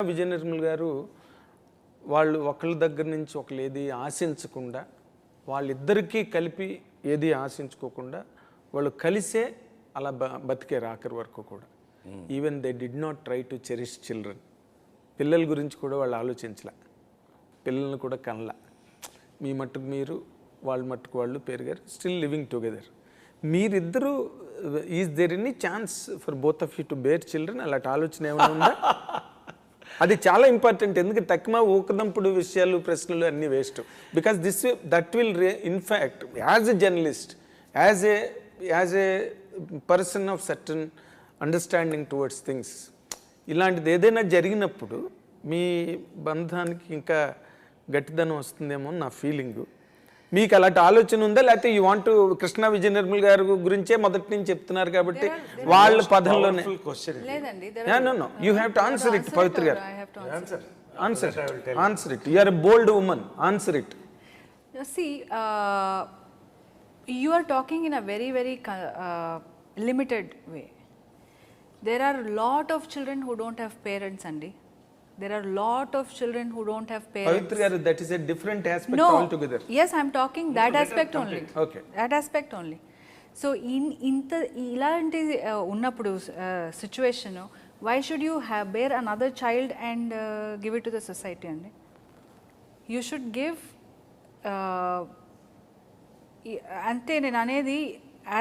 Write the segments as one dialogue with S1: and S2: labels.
S1: విజయ నిర్మల్ గారు వాళ్ళు ఒకళ్ళ దగ్గర నుంచి ఒకళ్ళు ఏది ఆశించకుండా వాళ్ళిద్దరికీ కలిపి ఏది ఆశించుకోకుండా వాళ్ళు కలిసే అలా బతికే ఆఖరి వరకు కూడా. Even they did not try to cherish children. పిల్లల గురించి కూడా వాళ్ళు ఆలోచించలే, పిల్లల్ని కూడా కనలా. మీ మట్టుకు మీరు, వాళ్ళ మట్టుకు వాళ్ళు పెరిగారు, స్టిల్ లివింగ్ టుగెదర్. మీరిద్దరూ is there any chance for both of you to bear children? అలాంటి ఆలోచన ఏమైనా ఉందా? అది చాలా ఇంపార్టెంట్. ఎందుకంటే తక్కువ ఊకదంపుడు విషయాలు, ప్రశ్నలు అన్నీ waste. Because that will in fact as a journalist, as a person of certain understanding towards things, ఇలాంటిది ఏదైనా జరిగినప్పుడు మీ బంధానికి ఇంకా గట్టిదనం వస్తుందేమో నా ఫీలింగు. మీకు అలాంటి ఆలోచన ఉందా? లేకపోతే యూ వాంట్ కృష్ణ విజయ నిర్మల్ గారి గురించే మొదటి నుంచి చెప్తున్నారు కాబట్టి వాళ్ళ పదంలోనే? You have to answer it. Pavitra గారు, answer it. You are a bold woman, answer it.
S2: See, you are talking in a very limited way. There are a lot of children who don't have parents, Andy. There are a lot of children who don't have parents.
S1: Pavitra garu, that is a different aspect altogether.
S2: Yes, I am talking that aspect only.
S1: Okay.
S2: That aspect only. So ilanti unnappudu situation, why should you bear another child and give it to the society? Andi, you should give ante nenu anedi,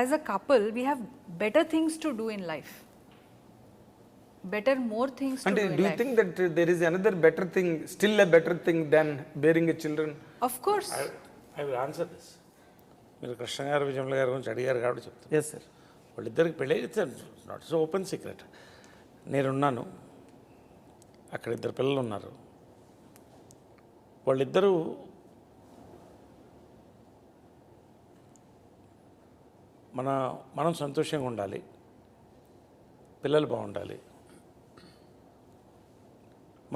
S2: as a couple we have better things to do in life. More things to do in life.
S1: Do you think that there is another better thing, still a better thing than bearing a children?
S2: Of course.
S3: I will answer this. మీరు కృష్ణ గారు, విజయమ్మ గారి గురించి అడిగారు కాబట్టి చెప్తాను.
S1: Yes sir.
S3: వాళ్ళిద్దరికి పెళ్ళి not so open secret. నేనున్నాను, అక్కడ ఇద్దరు పిల్లలు ఉన్నారు. వాళ్ళిద్దరూ మనం సంతోషంగా ఉండాలి, పిల్లలు బాగుండాలి,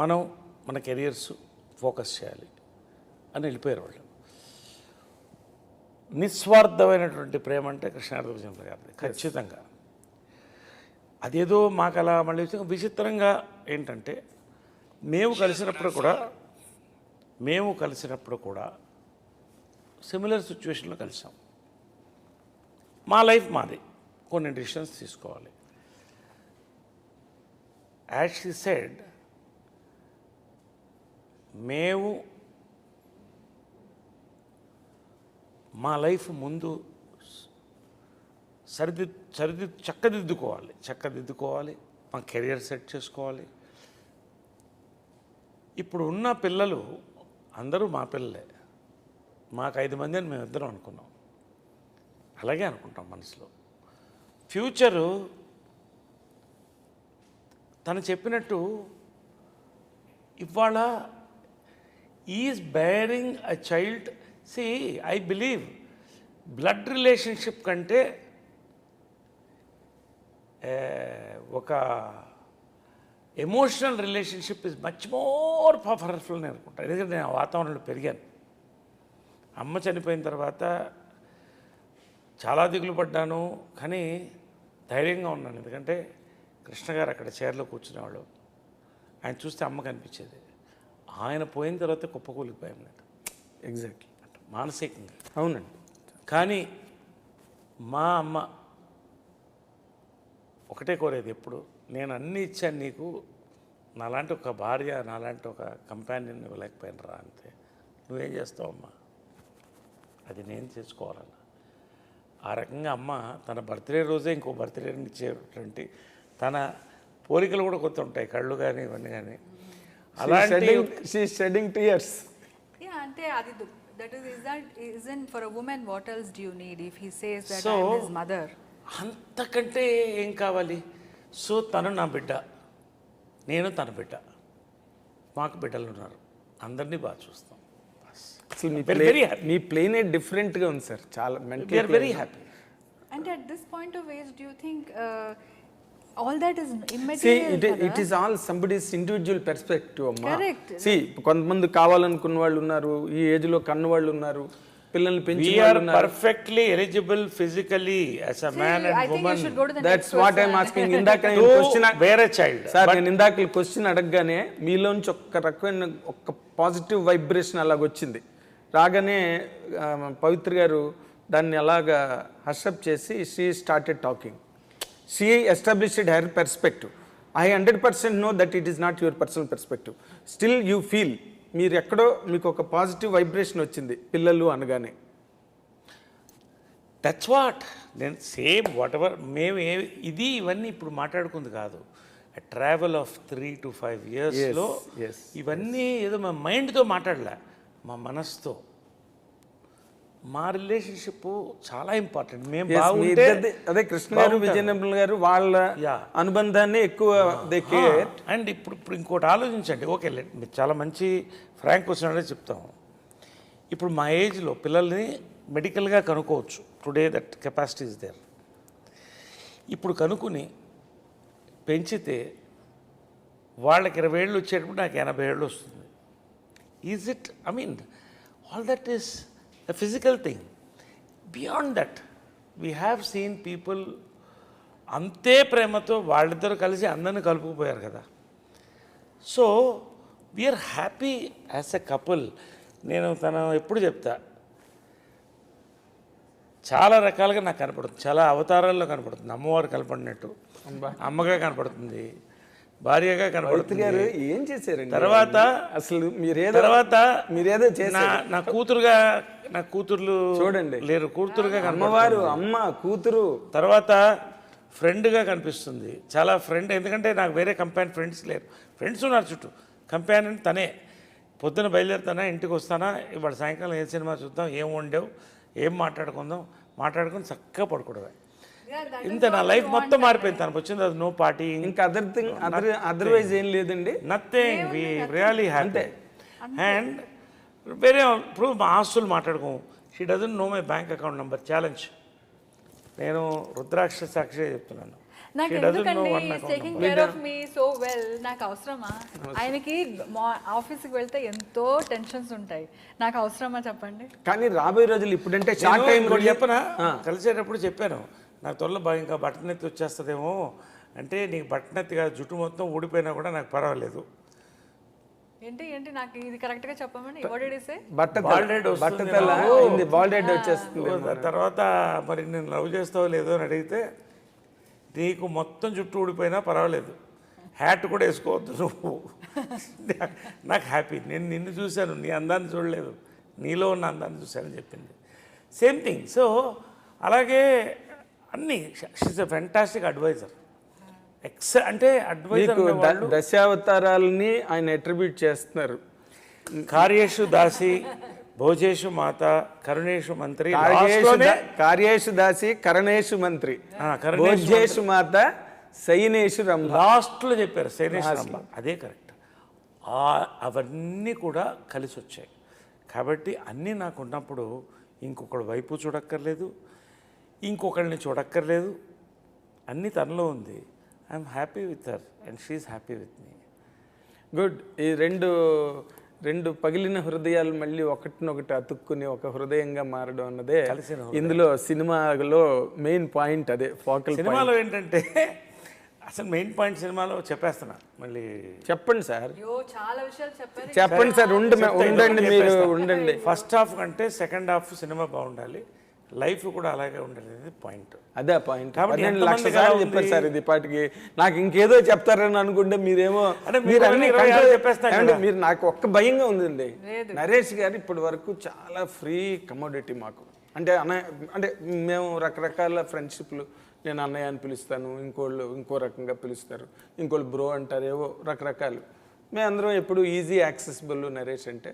S3: మనం మన కెరియర్స్ ఫోకస్ చేయాలి అని వెళ్ళిపోయారు వాళ్ళు. నిస్వార్థమైనటువంటి ప్రేమ అంటే కృష్ణార్జున విజయమ్మ గారిది ఖచ్చితంగా. అదేదో మాకు అలా మళ్ళీ విచిత్రంగా ఏంటంటే మేము కలిసినప్పుడు కూడా సిమిలర్ సిచ్యువేషన్లో కలిసాం. మా లైఫ్ మాది, కొన్ని డిసిషన్స్ తీసుకోవాలి. యాజ్ షీ సెడ్, మేము మా లైఫ్ ముందు చక్కదిద్దుకోవాలి, మా కెరియర్ సెట్ చేసుకోవాలి. ఇప్పుడు ఉన్న పిల్లలు అందరూ మా పిల్లలే. మాకు 5 మంది అని మేము ఇద్దరం అనుకున్నాం, అలాగే అనుకుంటాం మనసులో. ఫ్యూచరు తను చెప్పినట్టు ఇవాళ is bearing a child. See, I believe blood relationship కంటే ఒక emotional relationship is much more powerful అని అనుకుంటాను. ఎందుకంటే నేను ఆ వాతావరణంలో పెరిగాను. అమ్మ చనిపోయిన తర్వాత చాలా దిగులు పడ్డాను, కానీ ధైర్యంగా ఉన్నాను. ఎందుకంటే కృష్ణ గారు అక్కడ చైర్లో కూర్చునేవాళ్ళు, ఆయన చూస్తే అమ్మ కనిపించేది. ఆయన పోయిన తర్వాత కుప్పకూలిపోయాం నేను.
S1: ఎగ్జాక్ట్లీ,
S3: మానసికంగా.
S1: అవునండి.
S3: కానీ మా అమ్మ ఒకటే కోరేది ఎప్పుడు, నేను అన్నీ ఇచ్చాను నీకు, నాలాంటి ఒక భార్య, నాలాంటి ఒక కంపానియన్ ఇవ్వలేకపోయిన రా, అంతే. నువ్వేం చేస్తావమ్మా, అది నేను చేసుకోవాలన్న. ఆ రకంగా అమ్మ తన బర్త్డే రోజే ఇంకో బర్త్డేని ఇచ్చేటువంటి తన పోలికలు కూడా కొత్త ఉంటాయి, కళ్ళు కానీ ఇవన్నీ కానీ. అలాంటి
S1: shedding tears.
S2: Yeah, ante adi that isn't for a woman. What else do you need if he says that
S3: So,
S2: I am his mother?
S3: అంతకంటే ఏం కావాలి? సో తను నా బిడ్డ, నేను తన బిడ్డ, మాకు బిడ్డలు ఉన్నారు, అందరినీ బాగా చూస్తాం.
S1: మీ ప్లేనే డిఫరెంట్గా ఉంది సార్, చాలా.
S3: Very happy.
S2: And at this point of age, do you think all that is immaterial?
S1: See, it is all somebody's individual perspective, amma.
S2: Correct.
S1: See, కొంతమంది కావాలనుకున్న వాళ్ళు ఉన్నారు, ఈ ఏజ్లో కన్న వాళ్ళు ఉన్నారు. పిల్లల్ని పెంచి
S3: we're perfectly eligible physically as a man
S2: I
S3: and
S2: think you
S3: women
S2: should go to the
S1: that's
S2: next
S1: what I'm asking. ఇందాక నేను క్వశ్చన్
S3: వేరే చైల్డ్.
S1: సార్ నేను ఇందాక క్వశ్చన్ అడగగానే మీలోంచి ఒక్క రకమైన ఒక పాజిటివ్ వైబ్రేషన్ అలాగొచ్చింది. రాగానే పవిత్ర గారు దాన్ని అలాగా హర్షప్ చేసి she started talking. She established her perspective. I 100% know that it is not your personal perspective. Still you feel మీరు ఎక్కడో మీకు ఒక పాజిటివ్ వైబ్రేషన్ వచ్చింది పిల్లలు అనగానే.
S3: దట్స్ వాట్ నేను సేమ్ వాట్ ఎవర్ మేము ఇవన్నీ ఇప్పుడు మాట్లాడుకుంది కాదు. ట్రావెల్ ఆఫ్ 3 to 5 yearsలో ఇవన్నీ ఏదో మా మైండ్తో మాట్లాడలే, మా మనసుతో. మా రిలేషన్షిప్ చాలా ఇంపార్టెంట్. మేము బాగుంటే
S1: అదే కృష్ణ గారు విజయనగరం గారు వాళ్ళ అనుబంధాన్ని ఎక్కువ
S3: అండ్ ఇప్పుడు ఇంకోటి ఆలోచించండి. ఓకే, మీరు చాలా మంచి ఫ్రాంక్ క్వశ్చన్ అనేది చెప్తాము. ఇప్పుడు మా ఏజ్లో పిల్లల్ని మెడికల్గా కనుక్కోవచ్చు. Today that capacity is there. ఇప్పుడు కనుక్కుని పెంచితే వాళ్ళకి 20 ఏళ్ళు వచ్చేటప్పుడు నాకు 80 ఏళ్ళు వస్తుంది. Is it? I mean all that is a physical thing. Beyond that, we have seen people అంతే ప్రేమతో వాళ్ళిద్దరూ కలిసి అందరిని కలుపుకుపోయారు కదా. So we're happy as a couple. నేను ఎప్పుడు చెప్తా, చాలా రకాలుగా నాకు కనపడుతుంది, చాలా అవతారాల్లో కనపడుతుంది. అమ్మవారు కనపడినట్టు అమ్మగా కనపడుతుంది, భార్యగా కనపడుతుంది.
S1: ఏం చేశారండి
S3: తర్వాత
S1: అసలు మీరేదో
S3: నా కూతుర్లు
S1: చూడండి
S3: లేరు, కూతురుగా
S1: అమ్మవారు అమ్మ కూతురు.
S3: తర్వాత ఫ్రెండ్గా కనిపిస్తుంది, చాలా ఫ్రెండ్. ఎందుకంటే నాకు వేరే కంపానియన్ ఫ్రెండ్స్ లేరు. ఫ్రెండ్స్ ఉన్నారు చుట్టూ, కంపానియన్ తనే. పొద్దున బయలుదేరుతానా, ఇంటికి వస్తానా, ఇవాళ సాయంకాలం ఏ సినిమా చూద్దాం, ఏం వండావు, ఏం మాట్లాడుకొని చక్కగా పడుకోవడమే. ఇంత నా లైఫ్ మొత్తం మారిపోయింది. తనకు వచ్చింది అది నో పార్టీ,
S1: ఇంకా అదర్వైజ్ ఏం లేదండి.
S3: Nothing. We really happy. And వేరే ఇప్పుడు మా ఆస్తులు మాట్లాడుకోము. She doesn't know my bank account number. Challenge. నేను రుద్రాక్ష సాక్షిగా చెప్తున్నాను.
S2: నాకు ఎందుకండి టేకింగ్ కేర్ ఆఫ్ మీ సో వెల్ నాకు అవసరమా? ఆయనకి ఆఫీస్కి వెళ్తే ఎంతో టెన్షన్స్ ఉంటాయి, నాకు అవసరమా చెప్పండి?
S1: కానీ రాబోయే రోజులు ఇప్పుడంటే షార్ట్ టైం
S3: చెప్పనా, కలిసేటప్పుడు చెప్పాను, నాకు త్వరలో ఇంకా బట్టనెత్తి వచ్చేస్తుందేమో అంటే, నీకు బట్టనెత్తి కాదు, జుట్టు మొత్తం ఊడిపోయినా కూడా నాకు పర్వాలేదు.
S2: ఏంటి నాకు ఇది కరెక్ట్గా చెప్పమని
S1: బాల్డెడ్ వచ్చేస్తుంది.
S3: తర్వాత మరి నేను లవ్ చేస్తావో లేదో అని అడిగితే, నీకు మొత్తం జుట్టు ఊడిపోయినా పర్వాలేదు, హ్యాట్ కూడా వేసుకోవద్దు నువ్వు, నాకు హ్యాపీ. నేను నిన్ను చూశాను, నీ అందాన్ని చూడలేదు, నీలో ఉన్న అందాన్ని చూశానని చెప్పింది. Same thing. సో అలాగే అన్నీ షీస్ ఎ ఫెంటాస్టిక్ అడ్వైజర్. అంటే అడ్వైజర్
S1: దశావతారాలని ఆయన అట్రిబ్యూట్ చేస్తున్నారు.
S3: కార్యేషు దాసి, భోజేషు మాత, కరుణేషు మంత్రి,
S1: కార్యేషు దాసి, కరణేషు మంత్రి, భోజేషు మాత, శయనేషు రంభ.
S3: లాస్ట్లో చెప్పారు శయనేషు రంభ, అదే కరెక్ట్. అవన్నీ కూడా కలిసి వచ్చాయి. కాబట్టి అన్నీ నాకు ఉన్నప్పుడు ఇంకొకటి వైపు చూడక్కర్లేదు, ఇంకొకరిని చూడక్కర్లేదు, అన్నీ తనలో ఉంది. I'm happy with her and she's happy with me.
S1: Good. ఈ రెండు పగిలిన హృదయాలు మళ్ళీ ఒకటినొకటి అతుక్కుని ఒక హృదయంగా మారడం అన్నదే ఇందులో సినిమాలో మెయిన్ పాయింట్. అదే ఫోకల్
S3: సినిమాలో ఏంటంటే, అసలు మెయిన్ పాయింట్ సినిమాలో చెప్పేస్తున్నా, మళ్ళీ
S1: చెప్పండి సార్.
S2: చాలా విషయాలు
S1: చెప్పండి సార్. ఉండండి మీరు ఉండండి.
S3: ఫస్ట్ హాఫ్ కంటే సెకండ్ హాఫ్ సినిమా బాగుండాలి, లైఫ్ కూడా అలాగే ఉండాలి అనేది పాయింట్.
S1: అదే పాయింట్. 12 లక్షల సార్లు చెప్పారు సార్ ఇది పాటికి. నాకు ఇంకేదో చెప్తారని అనుకుంటే మీరేమో మీరు అన్ని చెప్పేస్తారు. మీరు నాకు ఒక్క భయంగా ఉందండి, నరేష్ గారు ఇప్పటి వరకు చాలా ఫ్రీ కమోడిటీ మాకు. అంటే మేము రకరకాల ఫ్రెండ్షిప్లు, నేను అన్నయ్య అని పిలుస్తాను, ఇంకోళ్ళు ఇంకో రకంగా పిలుస్తారు, ఇంకోళ్ళు బ్రో అంటారు, ఏవో రకరకాలు. మేమందరం ఎప్పుడు ఈజీ యాక్సెసిబుల్ నరేష్ అంటే.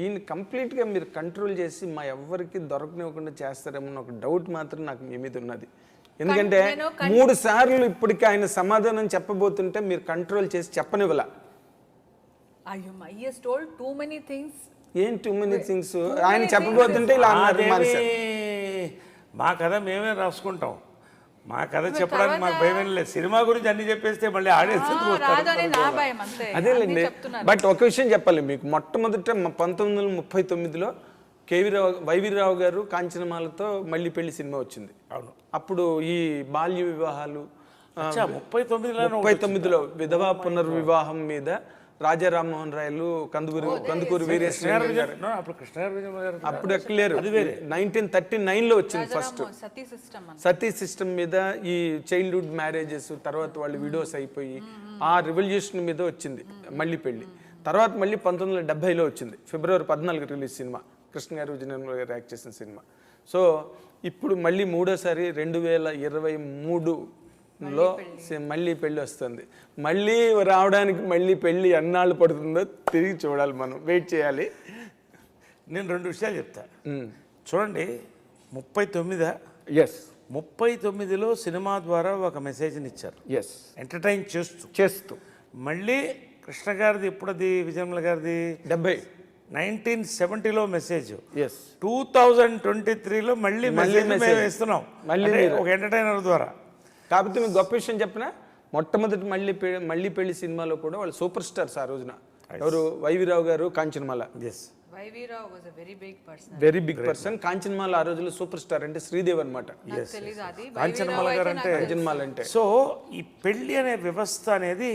S1: ఈయన కంప్లీట్గా మీరు కంట్రోల్ చేసి మా ఎవ్వరికి దొరకనివ్వకుండా చేస్తారేమో ఒక డౌట్ మాత్రం నాకు మీ మీద ఉన్నది. ఎందుకంటే 3 సార్లు ఇప్పటికి ఆయన సమాధానం చెప్పబోతుంటే మీరు కంట్రోల్ చేసి చెప్పనివ్వలా. ఏం టూ మెనీ థింగ్స్ ఆయన చెప్పబోతుంటే ఇలా అన్నారు.
S3: మా కథ మేమే రాసుకుంటాం, మా కథ చెప్పడానికి మాకు భయం లేదు. సినిమా గురించి అన్ని చెప్పేస్తే మళ్ళీ ఆడియన్స్
S1: అదేలేండి. బట్ ఒక విషయం చెప్పాలి మీకు, మొట్టమొదట 1939లో వైవి రావు గారు కాంచనమాలతో మళ్ళీ పెళ్లి సినిమా వచ్చింది.
S3: అవును.
S1: అప్పుడు ఈ బాల్య వివాహాలు
S3: 39లో
S1: విధవా పునర్వివాహం మీద రాజా రామ్మోహన్ రాయలు కందుకూరి వీరేశ్వర గారు
S3: అప్పుడు కృష్ణగారు గారు
S1: అప్పుడు ఎక్కలేరు. 1939లో వచ్చింది ఫస్ట్
S2: సతీ సిస్టమ్
S1: సతీ సిస్టమ్ మీద, ఈ చైల్డ్హుడ్ మ్యారేజెస్, తర్వాత వాళ్ళు విడోస్ అయిపోయి ఆ రివల్యూషన్ మీద వచ్చింది మళ్ళీ పెళ్లి. తర్వాత మళ్ళీ 1970లో వచ్చింది, ఫిబ్రవరి 14 రిలీజ్ సినిమా, కృష్ణ గారు విజయనిర్మల గారు యాక్ట్ చేసిన సినిమా. సో ఇప్పుడు మళ్ళీ మూడోసారి 2023లో మళ్ళీ పెళ్ళి వస్తుంది. మళ్ళీ రావడానికి మళ్ళీ పెళ్ళి ఎన్నాళ్ళు పడుతుందో తిరిగి చూడాలి, మనం వెయిట్ చేయాలి.
S3: నేను 2 విషయాలు చెప్తా. చూడండి, 39
S1: ఎస్
S3: 39లో సినిమా ద్వారా ఒక మెసేజ్ని ఇచ్చారు,
S1: ఎస్
S3: ఎంటర్టైన్ చేస్తూ. మళ్ళీ కృష్ణ గారిది ఎప్పుడది, విజయనిర్మల గారిది
S1: 70,
S3: 1970లో మెసేజ్,
S1: ఎస్
S3: 2023లో మళ్ళీ మెసేజ్ మేము ఇస్తున్నాం, మళ్ళీ ఒక ఎంటర్టైనర్ ద్వారా.
S1: కాకపోతే మీకు గొప్ప విషయం చెప్పిన, మొట్టమొదటి మళ్ళీ పెళ్లి సినిమాలో కూడా వాళ్ళు సూపర్ స్టార్స్ ఆ రోజున. ఎవరు? వైవిరావు గారు, Kanchanamala.
S3: Yes,
S2: YV Rao was a very big person.
S1: Very big person. Kanchanamala ఆ రోజుల్లో సూపర్ స్టార్ అంటే శ్రీదేవి అనమాట.
S3: కాంచనమాల గారు అంటే
S1: కాంచనమాల అంటే.
S3: సో ఈ పెళ్ళి అనే వ్యవస్థ అనేది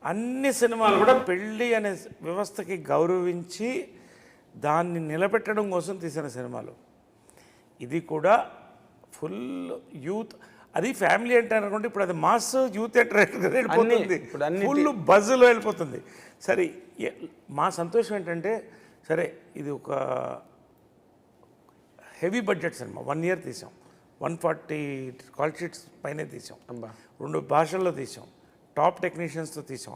S3: అన్ని సినిమాలు కూడా పెళ్ళి అనే వ్యవస్థకి గౌరవించి దాన్ని నిలబెట్టడం కోసం తీసిన సినిమాలు. ఇది కూడా ఫుల్ యూత్, అది ఫ్యామిలీ అంటే అనుకుంటే ఇప్పుడు అది మాస్ యూత్ వెళ్ళిపోతుంది, ఫుల్ బజ్లో వెళ్ళిపోతుంది. సరే, మా సంతోషం ఏంటంటే, సరే ఇది ఒక హెవీ బడ్జెట్ సినిమా, 1 year తీసాం, 140 కాల్ షీట్స్ పైనే తీసాం, 2 భాషల్లో తీసాం, టాప్ టెక్నీషియన్స్తో తీసాం.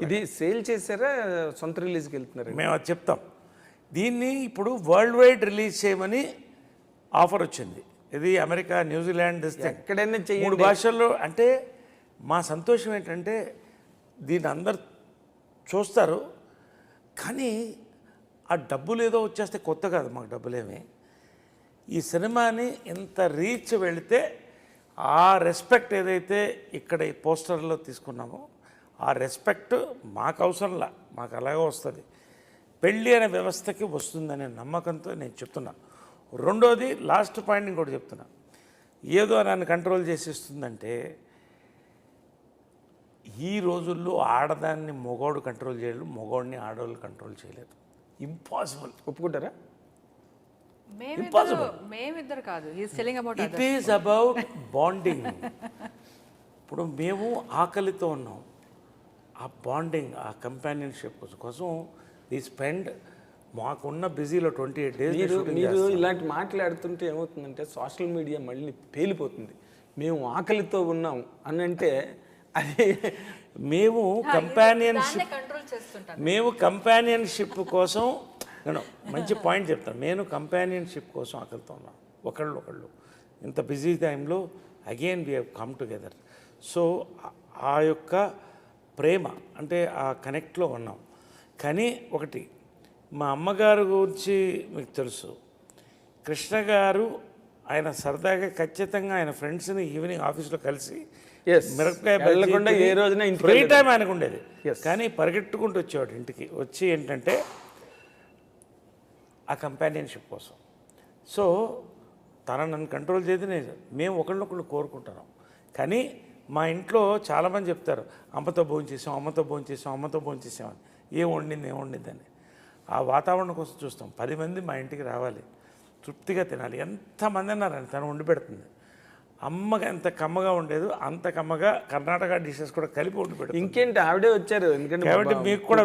S1: ఇది సేల్ చేశారా, సొంత రిలీజ్కి వెళ్తున్నారు?
S3: మేము అది చెప్తాం. దీన్ని ఇప్పుడు వరల్డ్ వైడ్ రిలీజ్ చేయమని ఆఫర్ వచ్చింది. ఇది అమెరికా, న్యూజిలాండ్,
S1: ఎక్కడైనా
S3: 3 భాషల్లో. అంటే మా సంతోషం ఏంటంటే దీన్ని అందరు చూస్తారు, కానీ ఆ డబ్బులు ఏదో వచ్చేస్తే కొత్త కాదు మాకు డబ్బులేమి. ఈ సినిమాని ఇంత రీచ్ వెళితే ఆ రెస్పెక్ట్ ఏదైతే ఇక్కడ ఈ పోస్టర్లో తీసుకున్నామో ఆ రెస్పెక్ట్ మాకు అవసరంలా, మాకు అలాగే వస్తుంది. పెళ్ళి అనే వ్యవస్థకి వస్తుందనే నమ్మకంతో నేను చెప్తున్నా. రెండోది, లాస్ట్ పాయింట్ ఇంకోటి చెప్తున్నా, ఏదో నన్ను కంట్రోల్ చేసేస్తుందంటే, ఈ రోజుల్లో ఆడదాన్ని మగవాడు కంట్రోల్ చేయలేడు, మగవాడిని ఆడవాళ్ళు కంట్రోల్ చేయలేదు. ఇంపాసిబుల్.
S1: ఒప్పుకుంటారా?
S2: మేమిద్దరు కాదు,
S3: ఇట్ ఈస్ అబౌట్ బాండింగ్. ఇప్పుడు మేము ఆకలితో ఉన్నాం, ఆ బాండింగ్, ఆ కంపానియన్షిప్ కోసం ది స్పెండ్. మాకున్న బిజీలో 28 days.
S1: మీరు ఇలాంటి మాట్లాడుతుంటే ఏమవుతుందంటే సోషల్ మీడియా మళ్ళీ పేలిపోతుంది. మేము ఆకలితో ఉన్నాం అని అంటే అది
S3: మేము కంపానియన్షిప్ కోసం, నేను మంచి పాయింట్ చెప్తాను, నేను కంపానియన్షిప్ కోసం ఆకలితో ఉన్నాను. ఒకళ్ళు ఇంత బిజీ టైంలో again we have come together. So ఆ యొక్క ప్రేమ అంటే ఆ కనెక్ట్లో ఉన్నాం. కానీ ఒకటి, మా అమ్మగారు గురించి మీకు తెలుసు, కృష్ణ గారు ఆయన సరదాగా ఖచ్చితంగా ఆయన ఫ్రెండ్స్ని ఈవినింగ్ ఆఫీస్లో కలిసి మిరపకాయ
S1: వెళ్ళకుండా ఏ రోజున
S3: ఫ్రీ టైం ఆయనకు ఉండేది, కానీ పరిగెట్టుకుంటూ వచ్చేవాడు ఇంటికి వచ్చి. ఏంటంటే ఆ కంపానియన్షిప్ కోసం. సో నన్ను కంట్రోల్ చేయదు, మేము ఒకళ్ళొకళ్ళు కోరుకుంటున్నాం. కానీ మా ఇంట్లో చాలామంది చెప్తారు, అమ్మతో భోంచేసాం అని. ఏం వండింది అని. ఆ వాతావరణం కోసం చూస్తాం. 10 మంది మా ఇంటికి రావాలి, తృప్తిగా తినాలి. ఎంతమంది అన్నారని తను వండి పెడుతుంది. అమ్మగా ఎంత కమ్మగా ఉండేది అంత కమ్మగా కర్ణాటక డిషెస్ కూడా కలిపి వండి పెడుతుంది.
S1: ఇంకేంటి, ఆవిడే వచ్చారు. ఎందుకంటే
S3: కాబట్టి మీకు కూడా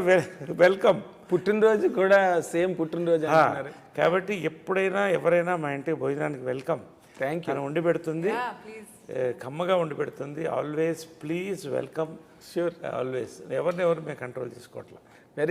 S3: వెల్కమ్.
S1: పుట్టినరోజు కూడా సేమ్ పుట్టినరోజు అంటున్నారు.
S3: కాబట్టి ఎప్పుడైనా ఎవరైనా మా ఇంటికి భోజనానికి వెల్కమ్.
S1: Thank you.
S3: తను వండి పెడుతుంది, కమ్మగా వండి పెడుతుంది. Always please welcome.
S1: Sure,
S3: always. ఎవరిని మేము కంట్రోల్ చేసుకోవట్లేదు.